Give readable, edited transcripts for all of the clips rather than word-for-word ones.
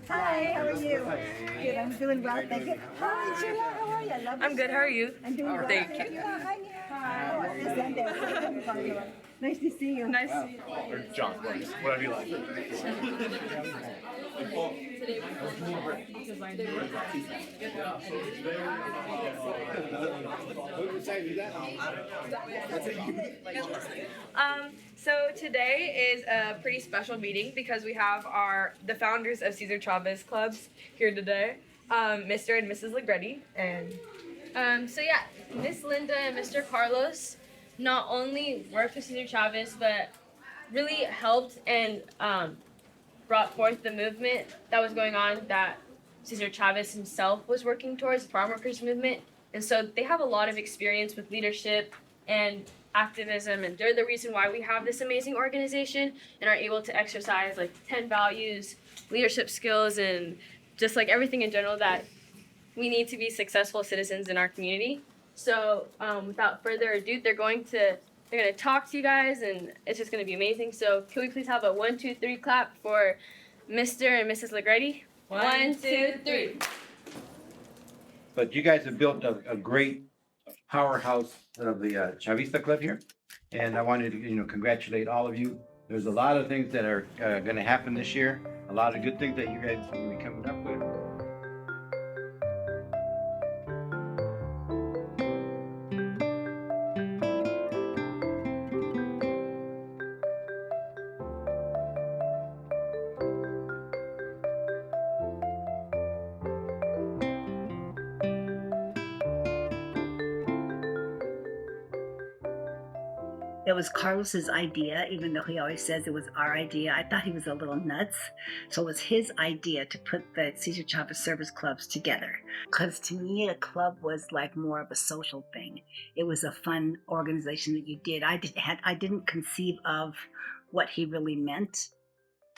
Hi, how are you? Good, I'm doing well, thank you. Hi, Sheila, how are you? I love I'm good. How are you? I'm doing well. Thank you. Yeah, hi. Hi. Oh, this end there. Nice to see you. Nice to see you. Or John, whatever you like. So today is a pretty special meeting because we have the founders of Cesar Chavez clubs here today, Mr. and Mrs. Legretti, and Miss Linda and Mr. Carlos not only worked with Cesar Chavez, but really helped and brought forth the movement that was going on that Cesar Chavez himself was working towards, the farm workers movement. And so they have a lot of experience with leadership and activism, and they're the reason why we have this amazing organization and are able to exercise like 10 values, leadership skills, and just like everything in general that we need to be successful citizens in our community. So without further ado, they're going to talk to you guys, and it's just going to be amazing. So can we please have a 1, 2, 3 clap for Mr. and Mrs. Legretti? 1, 2, 3. But you guys have built a great powerhouse of the Chavista Club here, and I wanted to congratulate all of you. There's a lot of things that are going to happen this year, a lot of good things that you guys are going to be coming up with. It was Carlos's idea, even though he always says it was our idea. I thought he was a little nuts. So it was his idea to put the Cesar Chavez Service Clubs together. Because to me, a club was like more of a social thing. It was a fun organization that you did. I didn't conceive of what he really meant.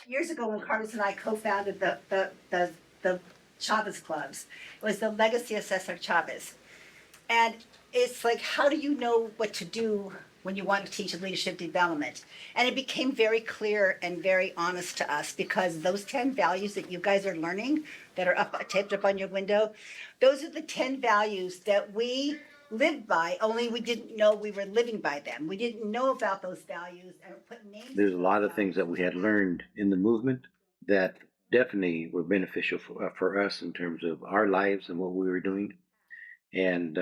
Years ago, when Carlos and I co-founded the Chavez Clubs, it was the legacy of Cesar Chavez. And it's like, how do you know what to do when you want to teach leadership development? And it became very clear and very honest to us, because those 10 values that you guys are learning, that are taped up on your window, those are the 10 values that we lived by, only we didn't know we were living by them. We didn't know about those values and put names. There's a lot of things that we had learned in the movement that definitely were beneficial for us in terms of our lives and what we were doing. And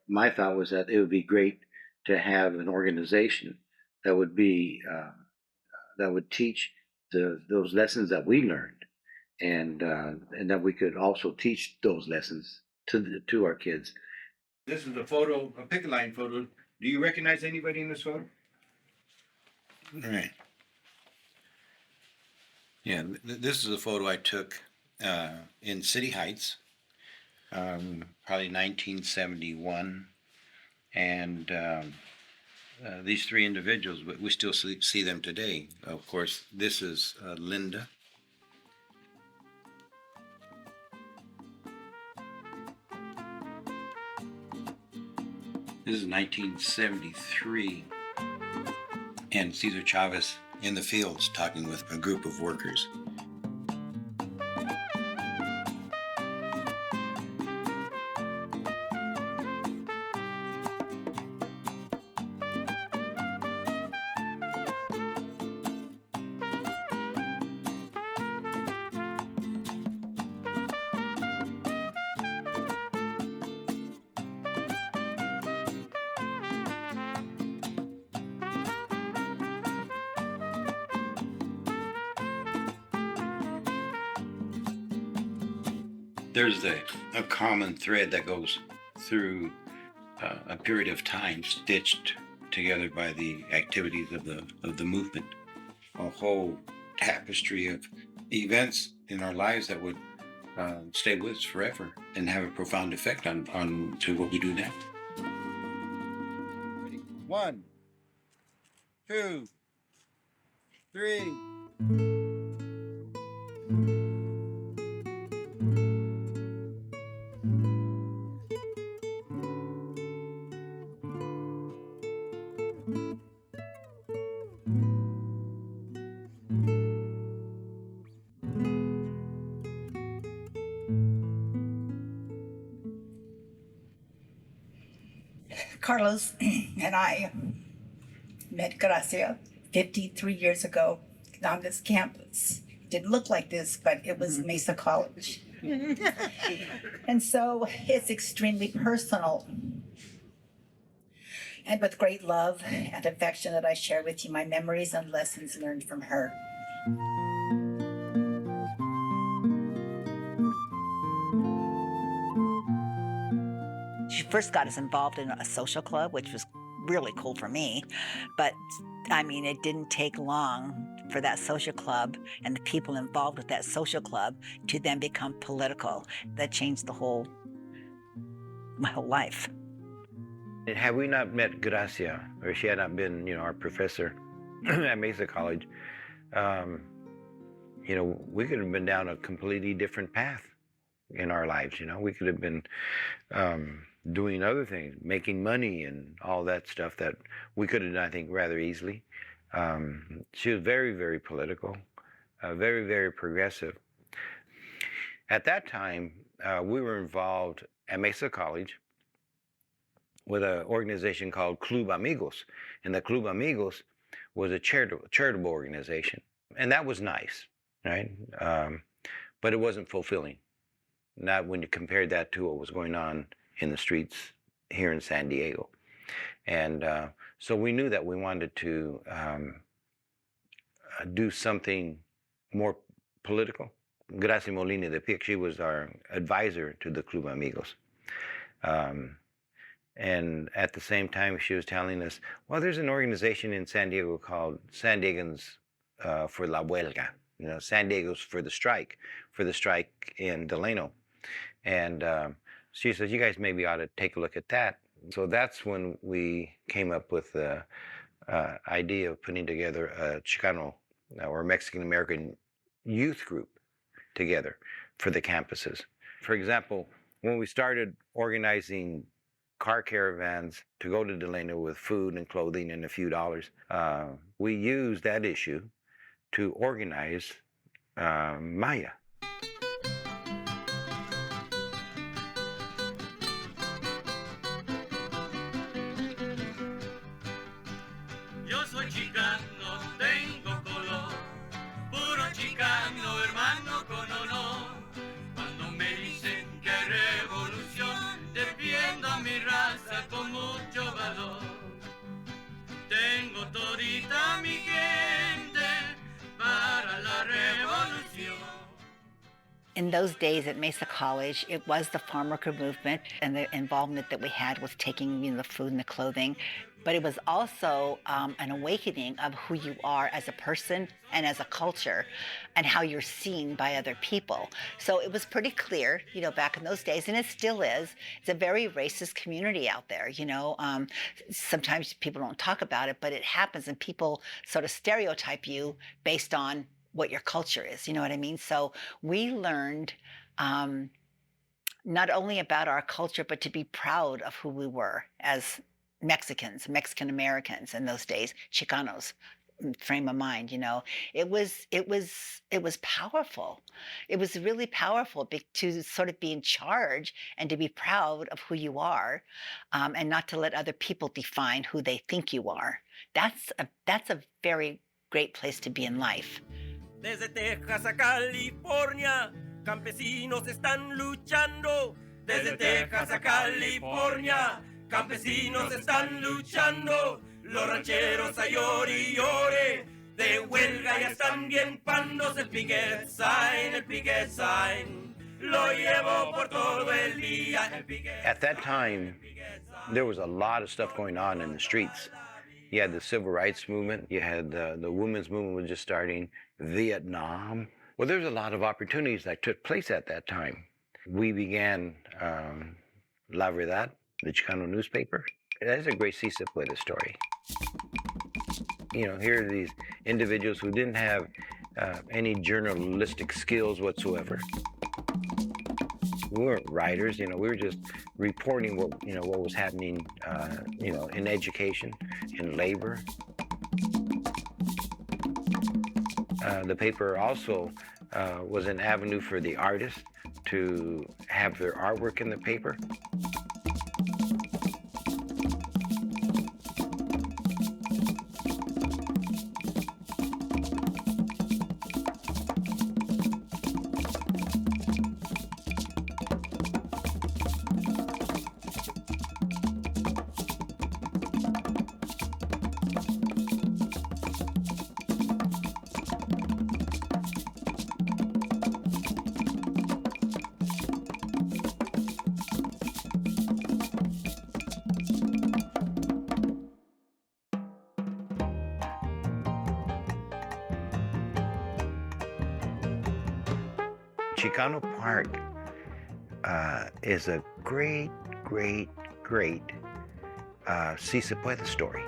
my thought was that it would be great to have an organization that would be that would teach those lessons that we learned, and that we could also teach those lessons to our kids. This is a picket line photo. Do you recognize anybody in this photo? All right. Yeah, this is a photo I took in City Heights, probably 1971, and these three individuals, but we still see them today. Of course, this is Linda. This is 1973, and Cesar Chavez in the fields talking with a group of workers. There's a common thread that goes through a period of time, stitched together by the activities of the movement. A whole tapestry of events in our lives that would stay with us forever and have a profound effect on to what we do now. 1, 2, 3. Carlos and I met Gracia 53 years ago on this campus. Didn't look like this, but it was Mesa College. And so it's extremely personal. And with great love and affection that I share with you my memories and lessons learned from her. She first got us involved in a social club, which was really cool for me. But I mean, it didn't take long for that social club and the people involved with that social club to then become political. That changed my whole life. And had we not met Gracia, or she had not been, our professor at Mesa College, we could have been down a completely different path in our lives. We could have been doing other things, making money and all that stuff that we could have done, I think, rather easily. She was very, very political, very, very progressive. At that time, we were involved at Mesa College with an organization called Club Amigos. And the Club Amigos was a charitable organization. And that was nice, right? But it wasn't fulfilling. Not when you compared that to what was going on in the streets here in San Diego. And so we knew that we wanted to do something more political. Gracia Molina de Pic, she was our advisor to the Club Amigos. And at the same time, she was telling us, well, there's an organization in San Diego called San Diegans for la Huelga, San Diego's for the strike in Delano. And she says, you guys maybe ought to take a look at that. So that's when we came up with the idea of putting together a Chicano or Mexican-American youth group together for the campuses. For example, when we started organizing car caravans to go to Delano with food and clothing and a few dollars, we used that issue to organize Maya. Yo soy chicano, tengo color, puro chicano, hermano con honor. Cuando me dicen que hay revolución, defiendo a mi raza con mucho valor. Tengo todita mi gente para la revolución. In those days at Mesa College, it was the farm worker movement, and the involvement that we had was taking the food and the clothing. But it was also an awakening of who you are as a person and as a culture and how you're seen by other people. So it was pretty clear, back in those days, and it still is. It's a very racist community out there, Sometimes people don't talk about it, but it happens, and people sort of stereotype you based on what your culture is, you know what I mean? So we learned not only about our culture, but to be proud of who we were as Mexicans, Mexican Americans in those days, Chicanos frame of mind. It was powerful. It was really powerful to sort of be in charge and to be proud of who you are, and not to let other people define who they think you are. That's a very great place to be in life. Desde Texas a California, campesinos están luchando. Desde Texas a California, campesinos están luchando. Los rancheros a llore y llore, de huelga ya están bien pandos. El picket sign, lo llevo por todo el día. At that time, there was a lot of stuff going on in the streets. You had the civil rights movement, you had the women's movement was just starting, Vietnam. Well, there was a lot of opportunities that took place at that time. We began La Verdad, the Chicano newspaper. That's a great Si Se Puede story. Here are these individuals who didn't have any journalistic skills whatsoever. We weren't writers, we were just reporting what was happening, in education, in labor. The paper also was an avenue for the artists to have their artwork in the paper. Chicano Park is a great, great, great Si Se Puede story.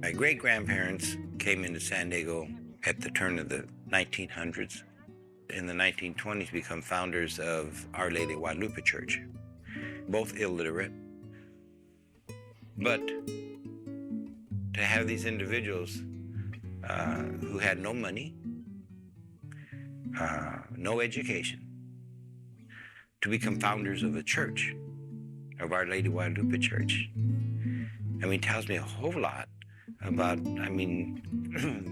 My great-grandparents came into San Diego at the turn of the 1900s. In the 1920s, become founders of Our Lady of Guadalupe Church, both illiterate. But to have these individuals who had no money, no education, to become founders of a church, of Our Lady of Guadalupe Church, I mean, tells me a whole lot about, I mean,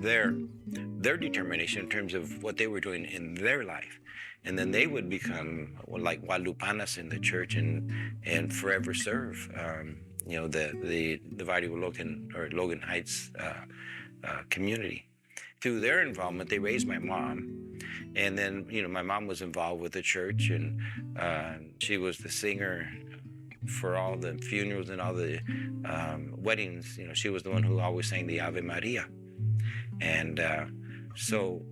their determination in terms of what they were doing in their life. And then they would become like Guadalupanas in the church and forever serve, you know, the Valle Logan Heights community. Through their involvement, they raised my mom. And then, you know, my mom was involved with the church, and she was the singer for all the funerals and all the weddings. You know, she was the one who always sang the Ave Maria. And so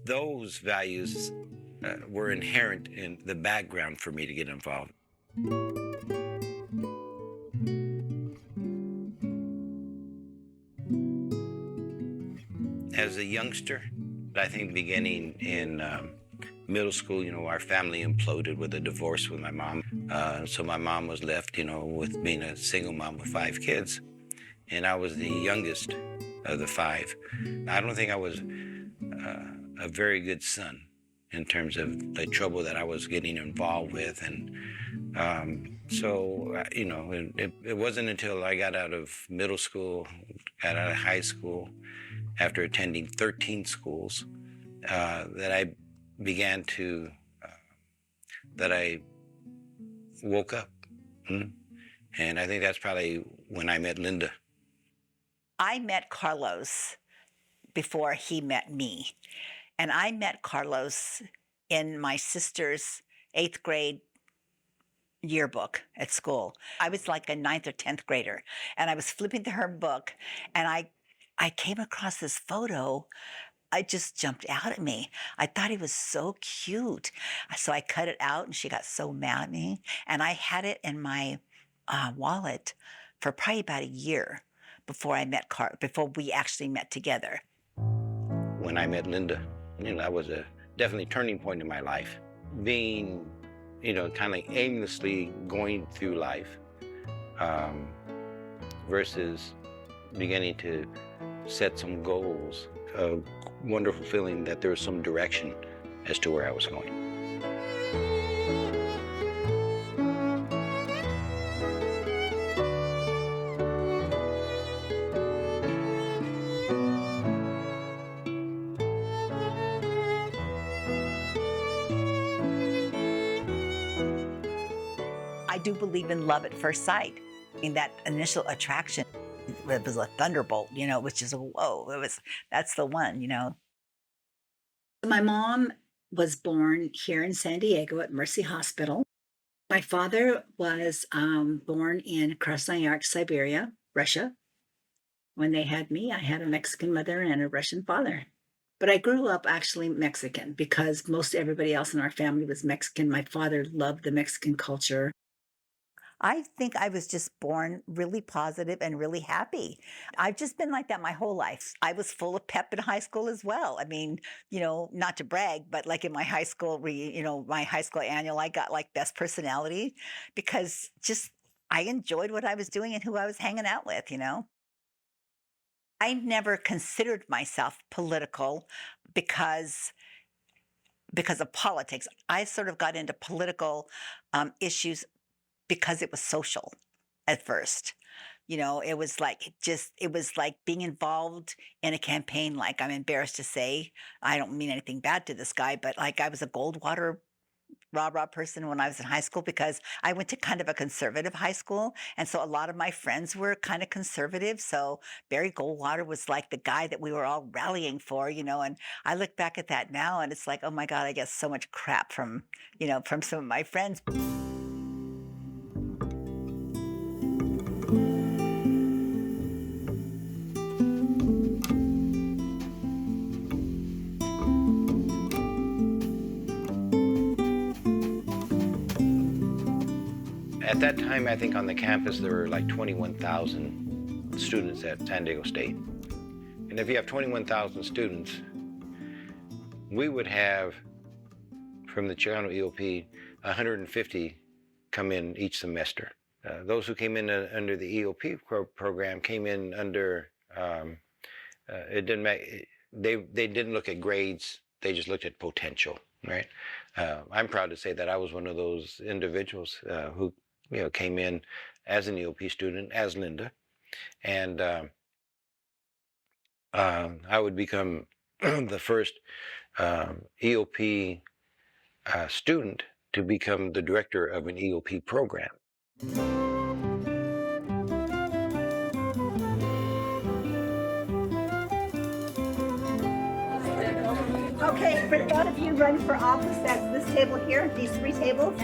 those values were inherent in the background for me to get involved. As a youngster, I think beginning in middle school, you know, our family imploded with a divorce with my mom. So my mom was left, you know, with being a single mom with 5 kids. And I was the youngest of the 5. I don't think I was a very good son in terms of the trouble that I was getting involved with. And so, you know, it wasn't until I got out of middle school, got out of high school, after attending 13 schools, that I began to, that I woke up. And I think that's probably when I met Linda. I met Carlos before he met me. And I met Carlos in my sister's 8th grade yearbook at school. I was like a 9th or 10th grader. And I was flipping through her book, and I came across this photo. It just jumped out at me. I thought he was so cute. So I cut it out, and she got so mad at me. And I had it in my wallet for probably about a year before before we actually met together. When I met Linda, you know, that was a definitely turning point in my life. Being, you know, kind of aimlessly going through life versus beginning to set some goals. A wonderful feeling that there was some direction as to where I was going. I do believe in love at first sight. In that initial attraction, it was a thunderbolt, you know, which is a whoa. That's the one, you know. My mom was born here in San Diego at Mercy Hospital. My father was born in Krasnoyarsk, Siberia, Russia. When they had me, I had a Mexican mother and a Russian father. But I grew up actually Mexican because most everybody else in our family was Mexican. My father loved the Mexican culture. I think I was just born really positive and really happy. I've just been like that my whole life. I was full of pep in high school as well. I mean, not to brag, but like in my high school, my high school annual, I got like best personality because just I enjoyed what I was doing and who I was hanging out with. I never considered myself political because of politics. I sort of got into political issues because it was social at first. It was like being involved in a campaign. Like, I'm embarrassed to say, I don't mean anything bad to this guy, but like I was a Goldwater rah-rah person when I was in high school because I went to kind of a conservative high school. And so a lot of my friends were kind of conservative. So Barry Goldwater was like the guy that we were all rallying for. And I look back at that now and it's like, oh my God, I get so much crap from some of my friends. At that time, I think on the campus, there were like 21,000 students at San Diego State. And if you have 21,000 students, we would have, from the Chicano EOP, 150 come in each semester. Those who came in under the EOP program came in under, it didn't matter, they didn't look at grades, they just looked at potential, right? I'm proud to say that I was one of those individuals who came in as an EOP student, as Linda, and I would become the first EOP student to become the director of an EOP program. Okay, for those of you running for office, that's this table here, these 3 tables,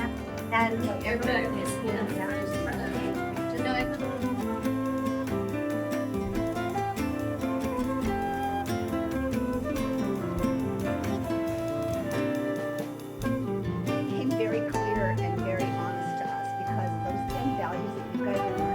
and everybody. Became very clear and very honest to us because those 10 values that you guys are learning.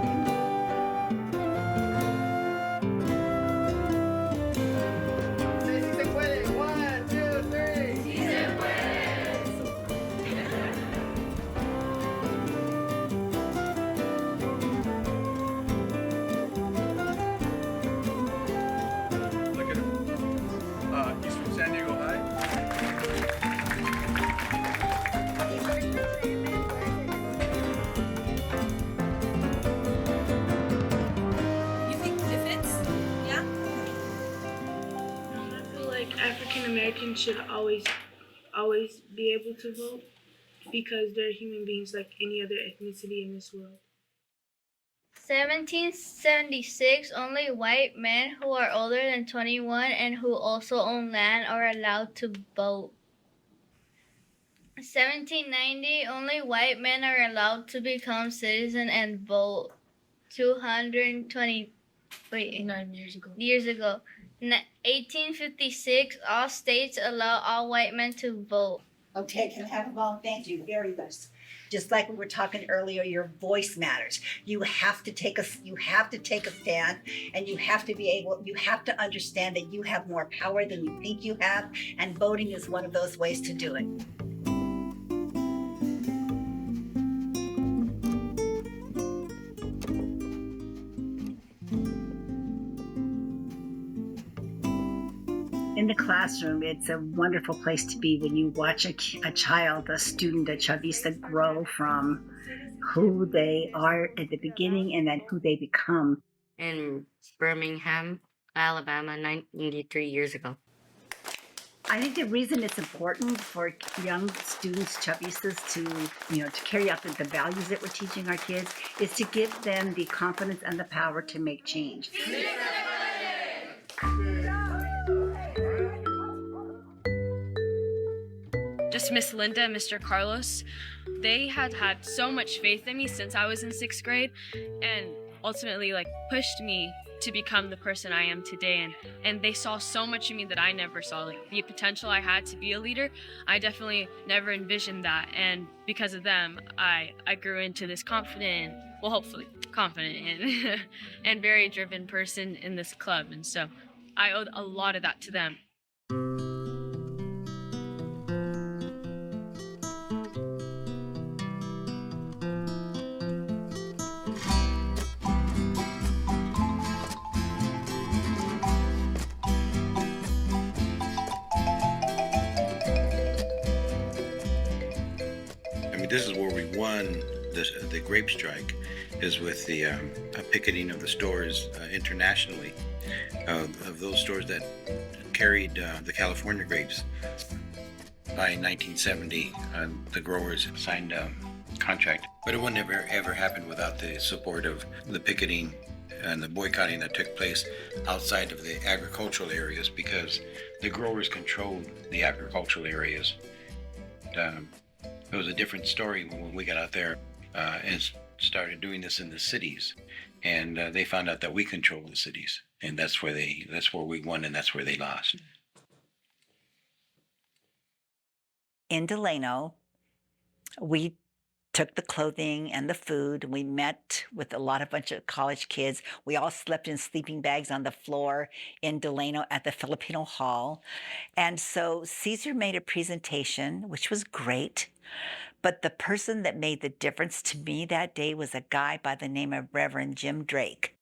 Look at him. He's from San Diego High. You think it fits? Yeah? I feel like African Americans should always be able to vote because they're human beings like any other ethnicity in this world. 1776, only white men who are older than 21 and who also own land are allowed to vote. 1790, only white men are allowed to become citizen and vote. 229 years ago. 1856, all states allow all white men to vote. Okay, can I have a ball? Thank you very much. Just like we were talking earlier, your voice matters. You have to take a stand, and you have to understand that you have more power than you think you have, and voting is one of those ways to do it. In the classroom, it's a wonderful place to be when you watch a child, a student, a chavista grow from who they are at the beginning and then who they become. In Birmingham, Alabama, 93 years ago. I think the reason it's important for young students, chavistas, to carry out the values that we're teaching our kids is to give them the confidence and the power to make change. Miss Linda and Mr. Carlos, they had so much faith in me since I was in 6th grade, and ultimately like pushed me to become the person I am today. And they saw so much in me that I never saw, like the potential I had to be a leader. I definitely never envisioned that, and because of them, I grew into this confident, well, hopefully confident and and very driven person in this club. And so I owe a lot of that to them. I mean, this is where we won the grape strike, is with the picketing of the stores internationally, of those stores that carried the California grapes. By 1970, the growers signed a contract, but it would never ever happen without the support of the picketing and the boycotting that took place outside of the agricultural areas, because the growers controlled the agricultural areas. It was a different story when we got out there and started doing this in the cities, and they found out that we control the cities, and that's where we won, and that's where they lost. In Delano, we took the clothing and the food. We met with a bunch of college kids. We all slept in sleeping bags on the floor in Delano at the Filipino Hall. And so Caesar made a presentation, which was great. But the person that made the difference to me that day was a guy by the name of Reverend Jim Drake.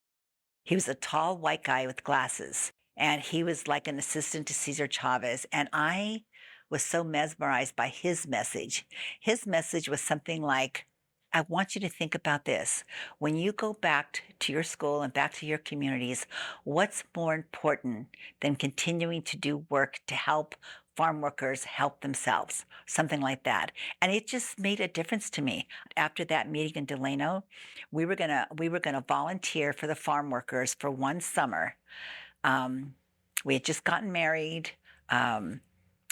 He was a tall white guy with glasses, and he was like an assistant to Cesar Chavez. And I was so mesmerized by his message. His message was something like, I want you to think about this. When you go back to your school and back to your communities, what's more important than continuing to do work to help farm workers help themselves? Something like that. And it just made a difference to me. After that meeting in Delano, we were gonna volunteer for the farm workers for one summer. We had just gotten married.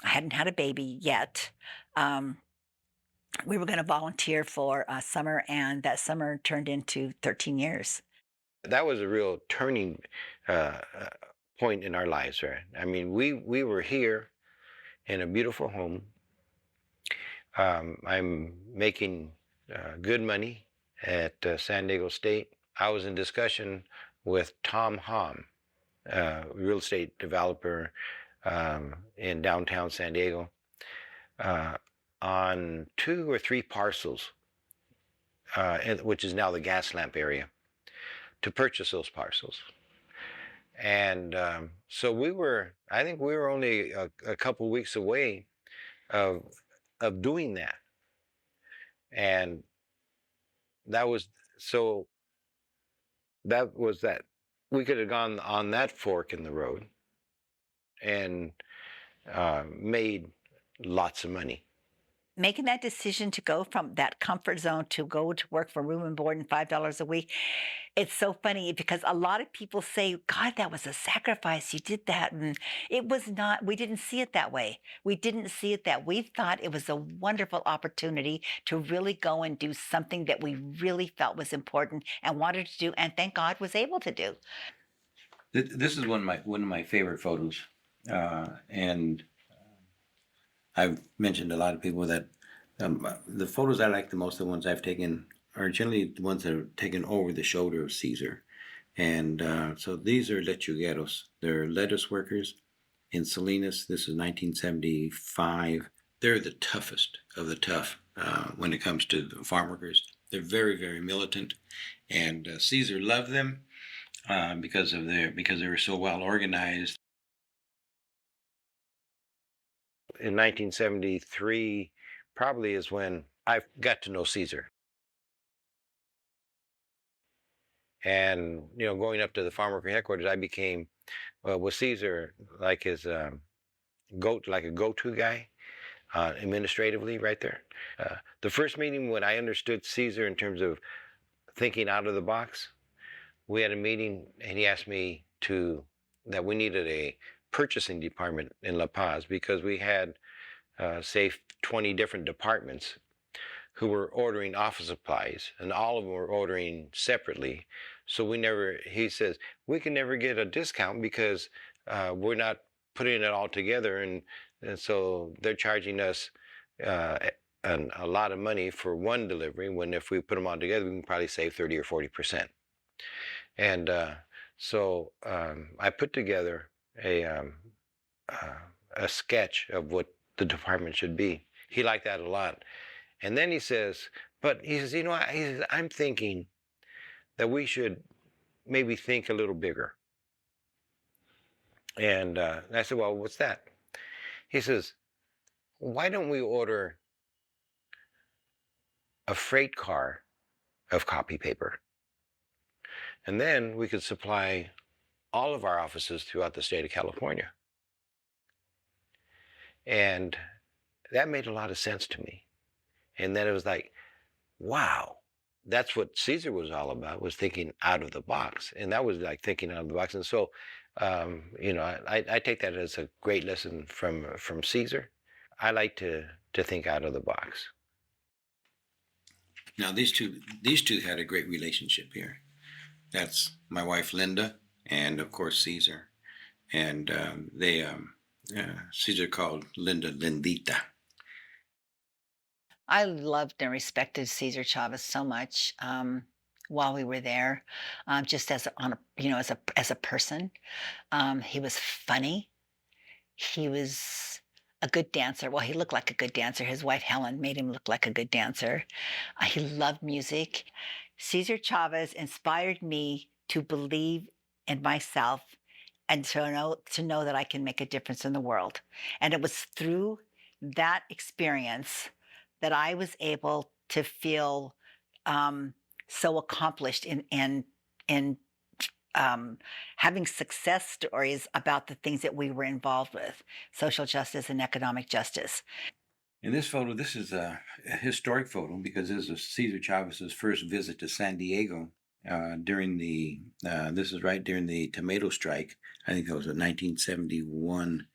I hadn't had a baby yet. We were going to volunteer for a summer, and that summer turned into 13 years. That was a real turning point in our lives, right? I mean, we were here in a beautiful home. I'm making good money at San Diego State. I was in discussion with Tom Hom, real estate developer in downtown San Diego, on 2 or 3 parcels, which is now the gas lamp area, to purchase those parcels. And so I think we were only a couple weeks away of doing that. And that was that. We could have gone on that fork in the road and made lots of money. Making that decision to go from that comfort zone to go to work for room and board and $5 a week, it's so funny because a lot of people say, God, that was a sacrifice. You did that. And it was not. We didn't see it that way. We didn't see it that. We thought it was a wonderful opportunity to really go and do something that we really felt was important and wanted to do, and thank God was able to do. This is one of my favorite photos. And I've mentioned to a lot of people that the photos I like the most, the ones I've taken, are generally the ones that are taken over the shoulder of Caesar. And so these are lechugueros. They're lettuce workers in Salinas. This is 1975. They're the toughest of the tough when it comes to the farm workers. They're very, very militant. And Caesar loved them because they were so well organized. In 1973 probably is when I got to know Caesar. And, going up to the farm worker headquarters, I became, with Caesar, like his a go-to guy, administratively right there. The first meeting when I understood Caesar in terms of thinking out of the box, we had a meeting and he asked me that we needed a purchasing department in La Paz because we had say 20 different departments who were ordering office supplies, and all of them were ordering separately. So he says, we can never get a discount because we're not putting it all together. And so they're charging us a lot of money for one delivery, when if we put them all together, we can probably save 30 or 40%. And so I put together a sketch of what the department should be. He liked that a lot. And then he says, you know, I'm thinking that we should maybe think a little bigger. And I said, well, what's that? He says, why don't we order a freight car of copy paper? And then we could supply all of our offices throughout the state of California. And that made a lot of sense to me. And then it was like, wow, that's what Caesar was all about, was thinking out of the box. And that was like thinking out of the box. And so, you know, I take that as a great lesson from Caesar. I like to think out of the box. Now, these two had a great relationship here. That's my wife, Linda, and of course, Caesar. And Caesar called Linda Lindita. I loved and respected Cesar Chavez so much while we were there, just as a person. He was funny. He was a good dancer. Well, he looked like a good dancer. His wife Helen made him look like a good dancer. He loved music. Cesar Chavez inspired me to believe in myself and to know that I can make a difference in the world. And it was through that experience that I was able to feel so accomplished in having success stories about the things that we were involved with, social justice and economic justice. In this photo, this is a historic photo because this is Cesar Chavez's first visit to San Diego during this is right during the tomato strike. I think that was in 1971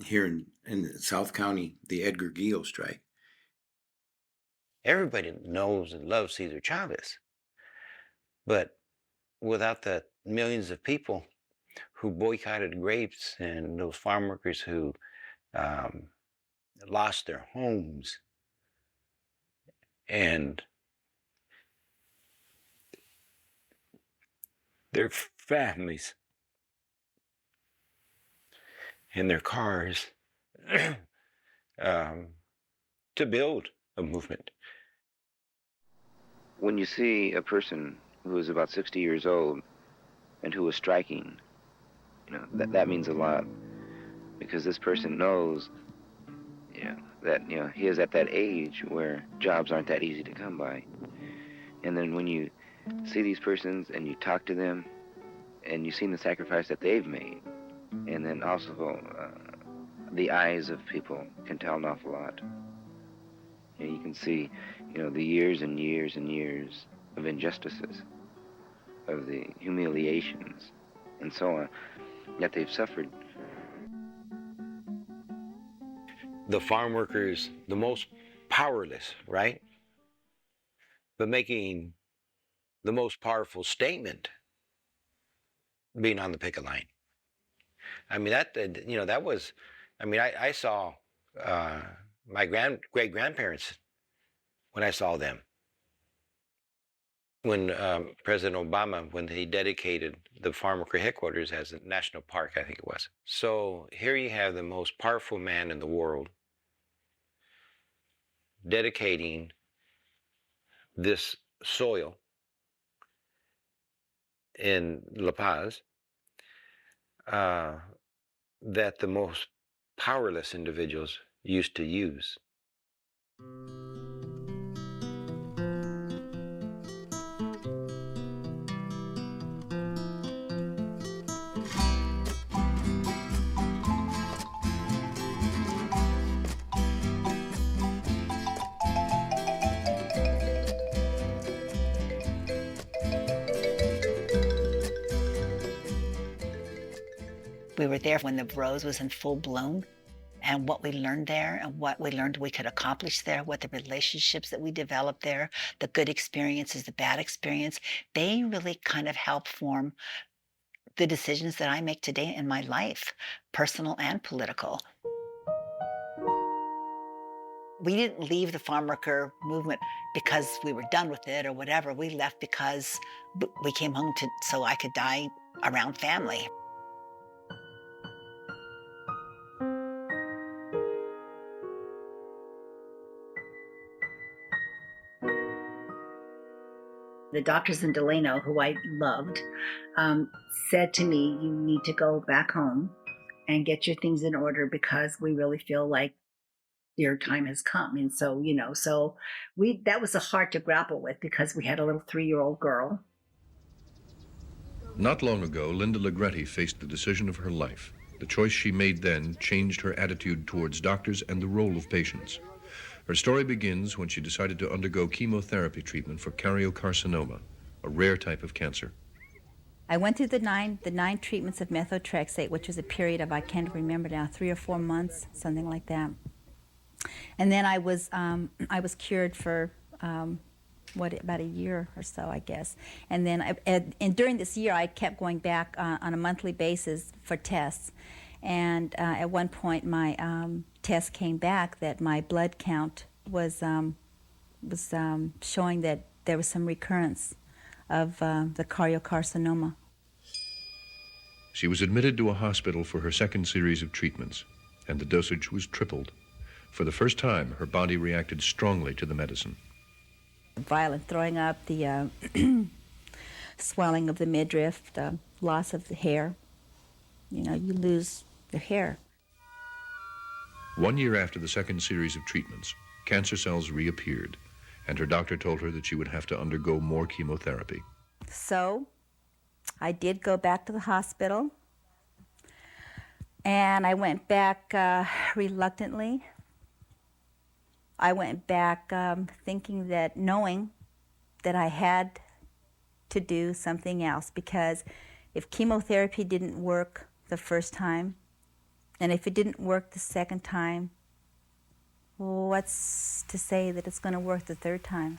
here in South County, the Edgar Gil strike. Everybody knows and loves Cesar Chavez, but without the millions of people who boycotted grapes and those farm workers who lost their homes and their families and their cars to build a movement. When you see a person who is about 60 years old and who is striking, you know, that means a lot, because this person knows, you know, that, you know, he is at that age where jobs aren't that easy to come by. And then when you see these persons and you talk to them and you've seen the sacrifice that they've made, and then also the eyes of people can tell an awful lot. You know, you can see, you know, the years and years and years of injustices, of the humiliations, and so on, that they've suffered. The farm workers, the most powerless, right? But making the most powerful statement being on the picket line. I mean, that was, I mean, I saw my great-grandparents when I saw them. When President Obama, when he dedicated the farm worker headquarters as a national park, I think it was. So here you have the most powerful man in the world dedicating this soil in La Paz that the most powerless individuals used to use. We were there when the rose was in full bloom, and what we learned there and what we learned we could accomplish there, what the relationships that we developed there, the good experiences, the bad experience, they really kind of help form the decisions that I make today in my life, personal and political. We didn't leave the farm worker movement because we were done with it or whatever. We left because we came home so I could die around family. The doctors in Delano, who I loved, said to me, you need to go back home and get your things in order because we really feel like your time has come. And so, that was hard to grapple with because we had a little 3-year-old girl. Not long ago, Linda Ligretti faced the decision of her life. The choice she made then changed her attitude towards doctors and the role of patients. Her story begins when she decided to undergo chemotherapy treatment for karyocarcinoma, a rare type of cancer. I went through the nine treatments of methotrexate, which was a period of, I can't remember now, 3 or 4 months, something like that. And then I was cured for about a year or so, I guess. And then and during this year, I kept going back on a monthly basis for tests. And at one point, my test came back that my blood count was showing that there was some recurrence of the karyocarcinoma. She was admitted to a hospital for her second series of treatments, and the dosage was tripled. For the first time, her body reacted strongly to the medicine. Violent throwing up, the swelling of the midriff, the loss of the hair. You lose your hair. 1 year after the second series of treatments, cancer cells reappeared, and her doctor told her that she would have to undergo more chemotherapy. So I did go back to the hospital, and I went back reluctantly. I went back knowing that I had to do something else, because if chemotherapy didn't work the first time, and if it didn't work the second time, what's to say that it's going to work the third time?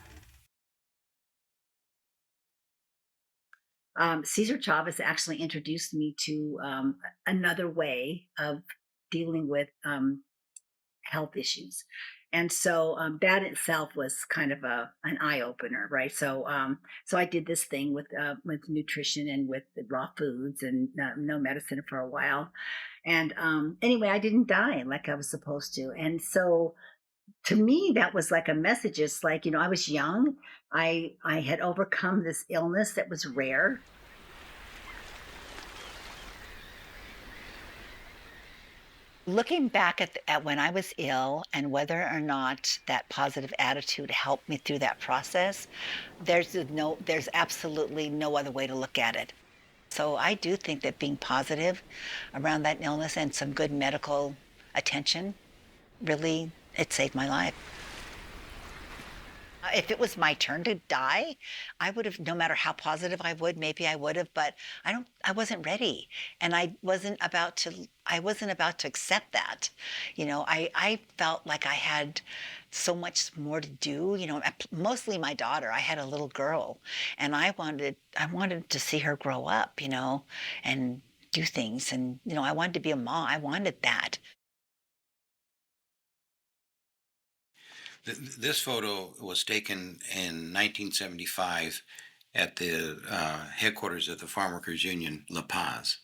Cesar Chavez actually introduced me to another way of dealing with health issues. And so that itself was kind of an eye opener, right? So I did this thing with nutrition and with the raw foods and no medicine for a while. And anyway, I didn't die like I was supposed to. And so to me, that was like a message. It's like, I was young. I had overcome this illness that was rare. Looking back at when I was ill and whether or not that positive attitude helped me through that process, there's absolutely no other way to look at it. So I do think that being positive around that illness and some good medical attention, really, it saved my life. If it was my turn to die, I would have, no matter how positive I would have, but I wasn't ready. And I wasn't about to accept that. I felt like I had so much more to do, mostly my daughter. I had a little girl, and I wanted to see her grow up, and do things. And, I wanted to be a mom. I wanted that. This photo was taken in 1975 at the headquarters of the Farm Workers Union, La Paz.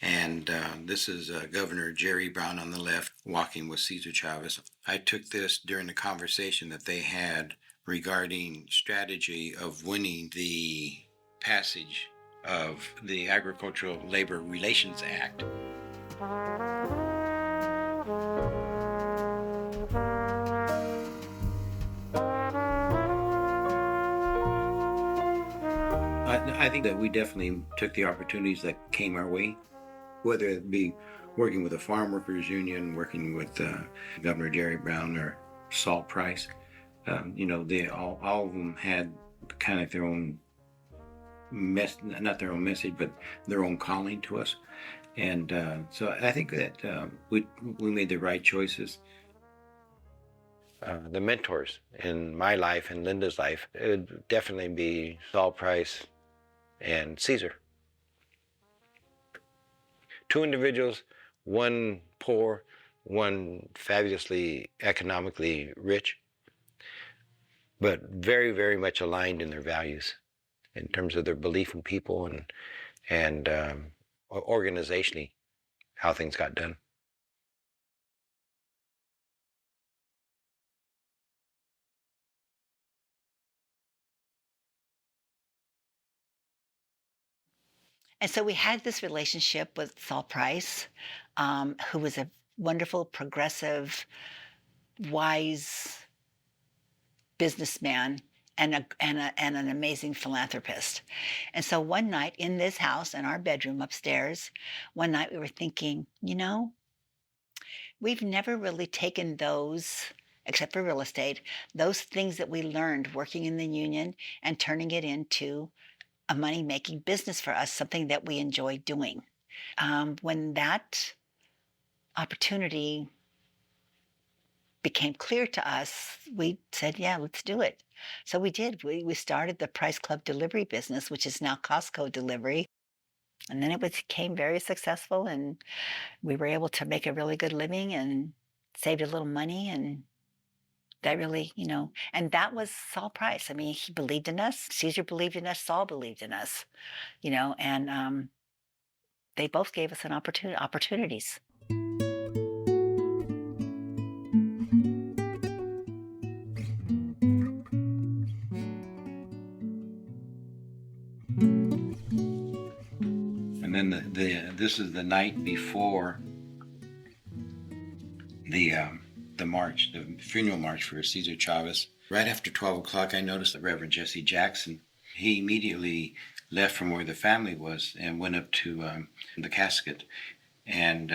And this is Governor Jerry Brown on the left walking with Cesar Chavez. I took this during the conversation that they had regarding strategy of winning the passage of the Agricultural Labor Relations Act. I think that we definitely took the opportunities that came our way, whether it be working with the Farm Workers Union, working with Governor Jerry Brown or Salt Price. They all of them had kind of their own not their own message, but their own calling to us. And so I think that we made the right choices. The mentors in my life and Linda's life, it would definitely be Saul Price and Caesar. Two individuals, one poor, one fabulously economically rich, but very, very much aligned in their values in terms of their belief in people and organizationally, how things got done. And so we had this relationship with Saul Price, who was a wonderful, progressive, wise businessman and an amazing philanthropist. And so one night in this house, in our bedroom upstairs, one night we were thinking, we've never really taken those, except for real estate, those things that we learned working in the union and turning it into a money-making business for us, something that we enjoy doing. When that opportunity became clear to us, we said, yeah, let's do it. So we did. We started the Price Club delivery business, which is now Costco delivery. And then it became very successful, and we were able to make a really good living and saved a little money. And that really, and that was Saul Price. I mean, he believed in us. Caesar believed in us. Saul believed in us, and they both gave us an opportunities. And then this is the night before the march, the funeral march for Cesar Chavez. Right after 12 o'clock, I noticed the Reverend Jesse Jackson. He immediately left from where the family was and went up to the casket and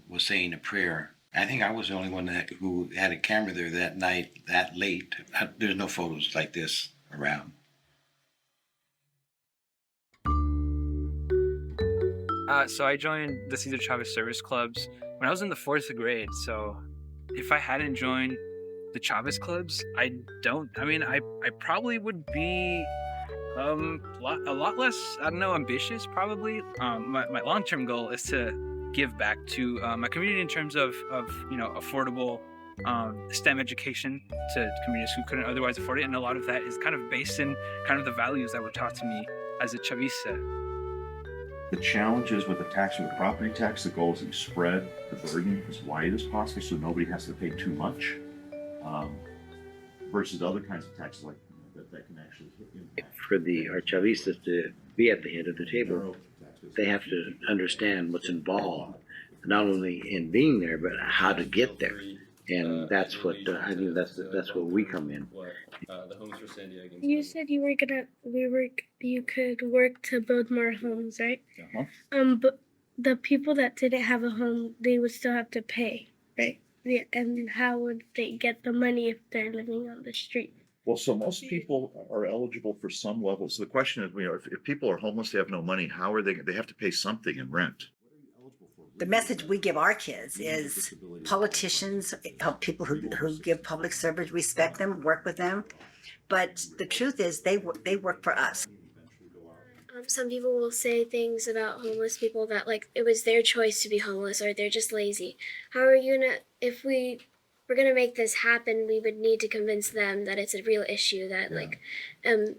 was saying a prayer. I think I was the only one who had a camera there that night, that late. There's no photos like this around. So I joined the Cesar Chavez Service Clubs when I was in the 4th grade. So if I hadn't joined the Chavez Clubs, I probably would be a lot less, ambitious probably. My long-term goal is to give back to my community in terms of affordable STEM education to communities who couldn't otherwise afford it. And a lot of that is kind of based in kind of the values that were taught to me as a Chavista. The challenges with the tax and the property tax, the goal is to spread the burden as wide as possible so nobody has to pay too much, versus other kinds of taxes like that can actually impact. For our Chavistas to be at the head of the table, they have to understand what's involved, not only in being there, but how to get there. And that's what I think that's where we come in. The homes for San Diego. You said you could work to build more homes, right? Uh-huh. But the people that didn't have a home, they would still have to pay, right? Yeah, and how would they get the money if they're living on the street? Well, so most people are eligible for some level. So the question is, if people are homeless, they have no money, how are they have to pay something in rent? The message we give our kids is politicians, people who give public service, respect them, work with them. But the truth is they work for us. Some people will say things about homeless people that it was their choice to be homeless or they're just lazy. How are you gonna, if we're gonna make this happen, we would need to convince them that it's a real issue that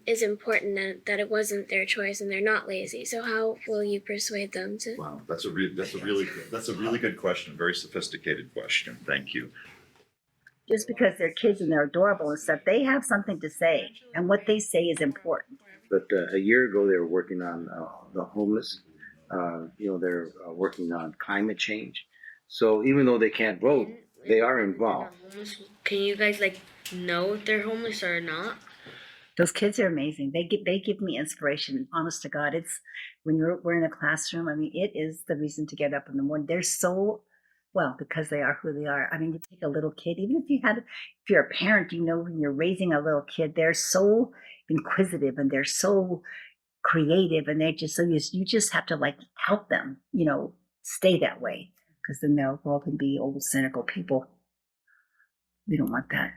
is important and that it wasn't their choice and they're not lazy. So how will you persuade them to? Wow, that's a really good question, a very sophisticated question. Thank you. Just because they're kids and they're adorable and stuff, they have something to say, and what they say is important. But a year ago, they were working on the homeless. They're working on climate change. So even though they can't vote, they are involved. Can you guys know if they're homeless or not? Those kids are amazing. They give me inspiration. Honest to God, it's when we're in a classroom. I mean, it is the reason to get up in the morning. They're so because they are who they are. I mean, you take a little kid, even if you're a parent, when you're raising a little kid, they're so inquisitive and they're so creative, and they just, so you just have to like help them, stay that way, because then they'll grow up and be old cynical people. We don't want that.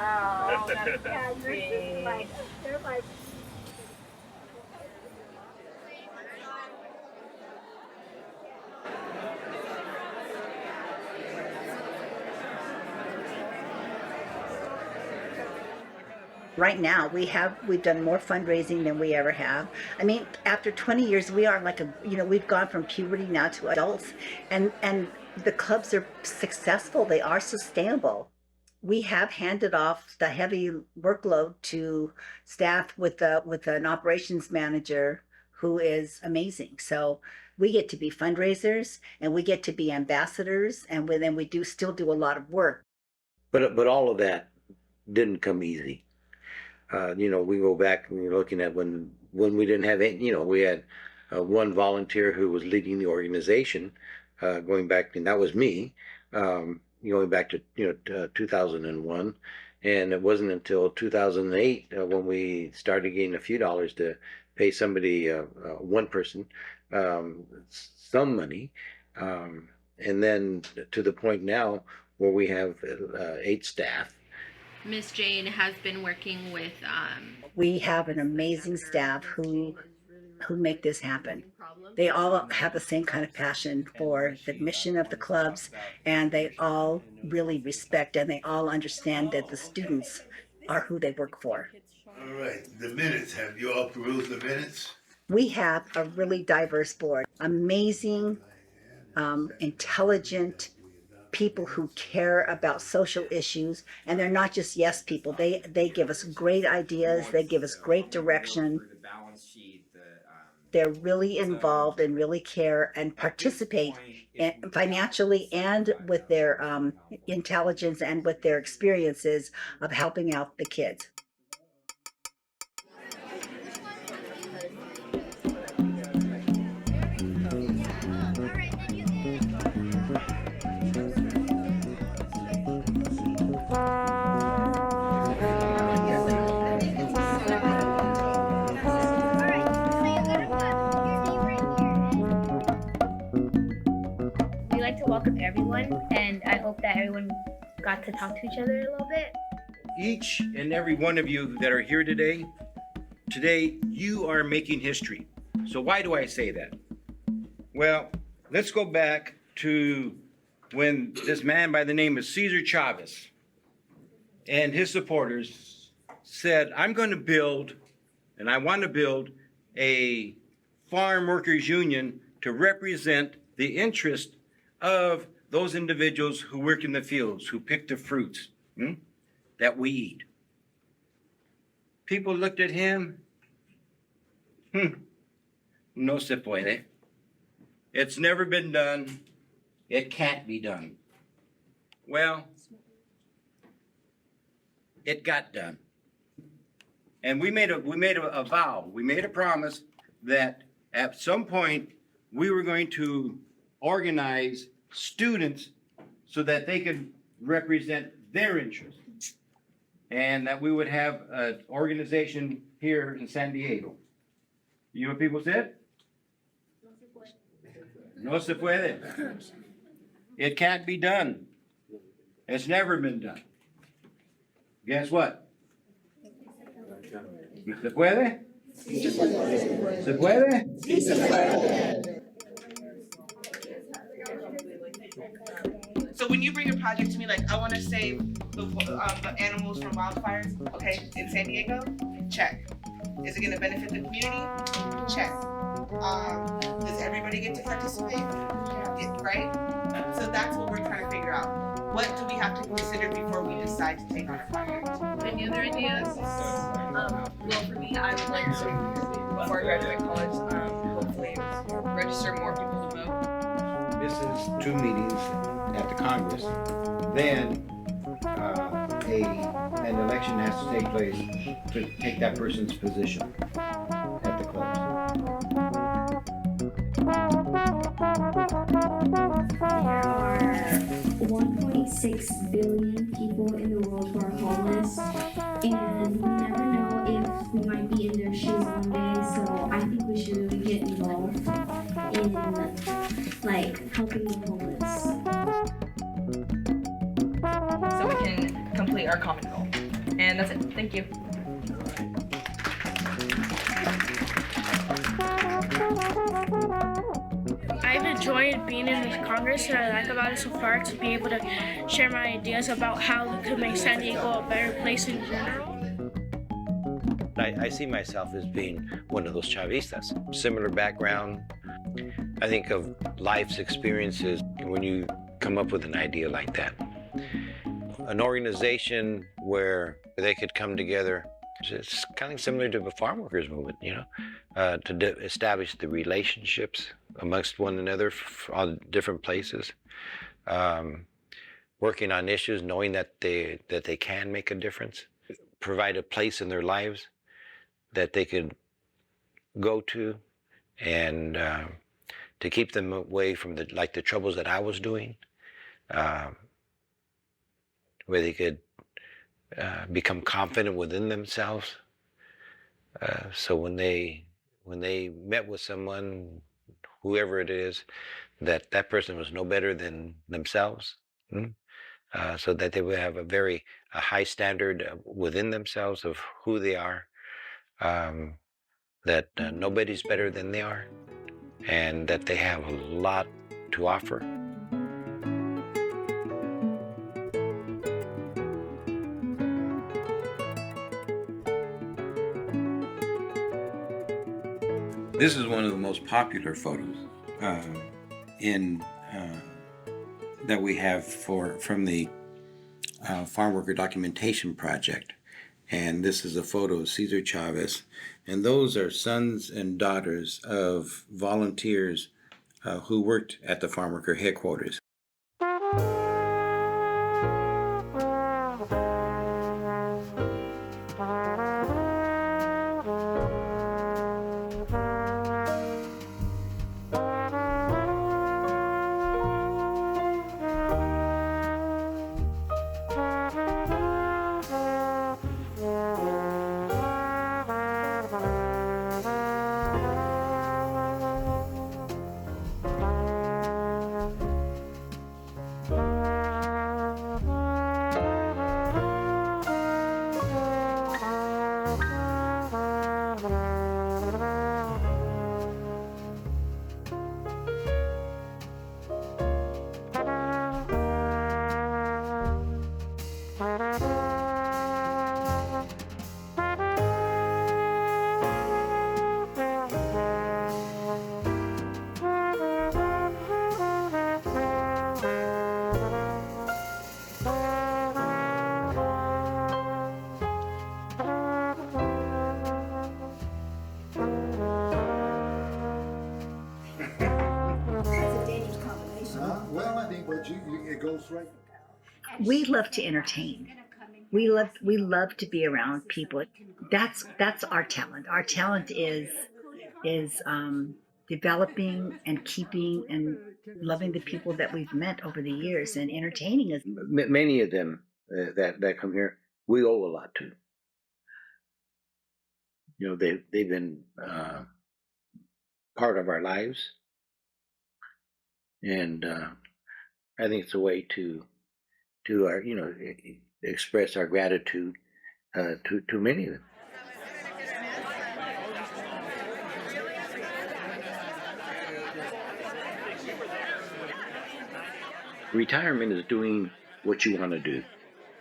Oh, that's sweet. Right now, we've done more fundraising than we ever have. I mean, after 20 years, we are like we've gone from puberty now to adults, and the clubs are successful. They are sustainable. We have handed off the heavy workload to staff with an operations manager who is amazing. So we get to be fundraisers and we get to be ambassadors, and then we still do a lot of work. But all of that didn't come easy. We go back and you're looking at when we didn't have any, we had one volunteer who was leading the organization, going back, and that was me, going back to 2001, and it wasn't until 2008 when we started getting a few dollars to pay somebody, one person, some money, and then to the point now where we have 8 staff. Miss Jane has been working with. We have an amazing staff who make this happen. They all have the same kind of passion for the mission of the clubs, and they all really respect and they all understand that the students are who they work for. All right, the minutes. Have you all perused the minutes? We have a really diverse board, amazing, intelligent people who care about social issues, and they're not just yes people. They give us great ideas, they give us great direction. They're really involved and really care and participate financially and with their intelligence and with their experiences of helping out the kids. To welcome everyone, and I hope that everyone got to talk to each other a little bit. Each and every one of you that are here today, you are making history. So why do I say that? Well, let's go back to when this man by the name of Cesar Chavez and his supporters said, I want to build a farm workers union to represent the interest of those individuals who work in the fields, who pick the fruits that we eat. People looked at him, no se puede. It's never been done. It can't be done. Well, it got done. And we made a vow, we made a promise that at some point we were going to organize students so that they could represent their interests, and that we would have an organization here in San Diego. You know what people said? No se puede. It can't be done. It's never been done. Guess what? ¿Se puede? ¿Se puede? Sí se puede. So when you bring a project to me, like I want to save the animals from wildfires, okay, in San Diego, check. Is it going to benefit the community? Check. Does everybody get to participate? Yeah, right? So that's what we're trying to figure out. What do we have to consider before we decide to take on a project? Any other ideas? Well, for me, I would like to, before I graduate college, hopefully register more people to vote. This is 2 meetings at the Congress. Then an election has to take place to take that person's position at the clubs. There are 1.6 billion complete our common goal. And that's it. Thank you. I've enjoyed being in this Congress. What I like about it so far to be able to share my ideas about how we could make San Diego a better place in general. I see myself as being one of those Chavistas. Similar background. I think of life's experiences when you come up with an idea like that. An organization where they could come together. It's kind of similar to the farm workers movement, you know, to establish the relationships amongst one another on different places, working on issues, knowing that they can make a difference, provide a place in their lives that they could go to, and to keep them away from the troubles that I was doing, where they could become confident within themselves. So when they met with someone, whoever it is, that person was no better than themselves, so that they would have a high standard within themselves of who they are, that nobody's better than they are, and that they have a lot to offer. This is one of the most popular photos that we have from the Farm Worker Documentation Project. And this is a photo of Cesar Chavez. And those are sons and daughters of volunteers who worked at the Farm Worker headquarters. It goes right. We love to entertain. We love to be around people. That's our talent. Our talent is developing and keeping and loving the people that we've met over the years, and entertaining us. Many of them that come here, we owe a lot to. You know, they've been part of our lives, and I think it's a way to our, express our gratitude to many of them. Retirement is doing what you want to do.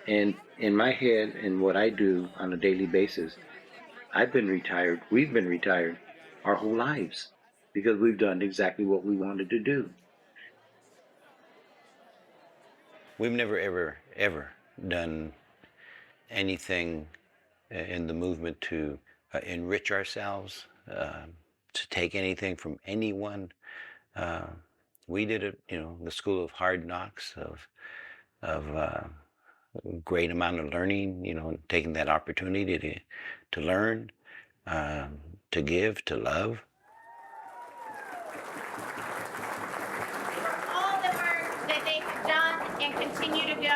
And in my head, and what I do on a daily basis, we've been retired our whole lives because we've done exactly what we wanted to do. We've never, ever done anything in the movement to enrich ourselves, to take anything from anyone. We did it, the school of hard knocks, of a great amount of learning, taking that opportunity to learn, to give, to love. All the work that they have done and continue to do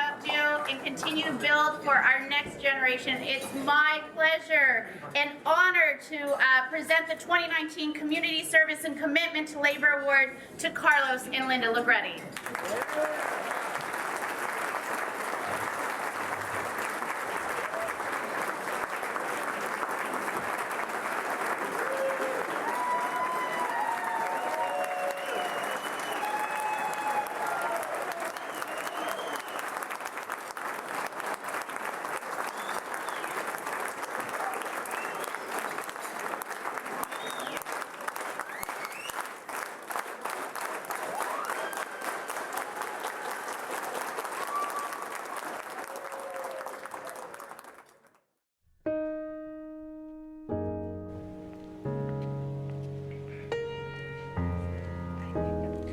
and continue to build for our next generation. It's my pleasure and honor to present the 2019 Community Service and Commitment to Labor Award to Carlos and Linda Ligretti.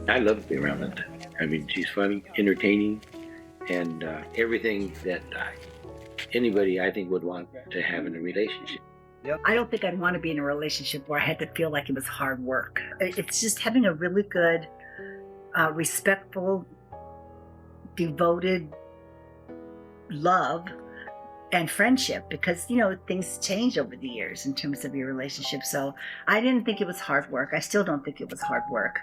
I love to be around Linda. I mean, she's funny, entertaining, and everything that anybody I think would want to have in a relationship. I don't think I'd want to be in a relationship where I had to feel like it was hard work. It's just having a really good, respectful, devoted love and friendship, because things change over the years in terms of your relationship. So I didn't think it was hard work. I still don't think it was hard work.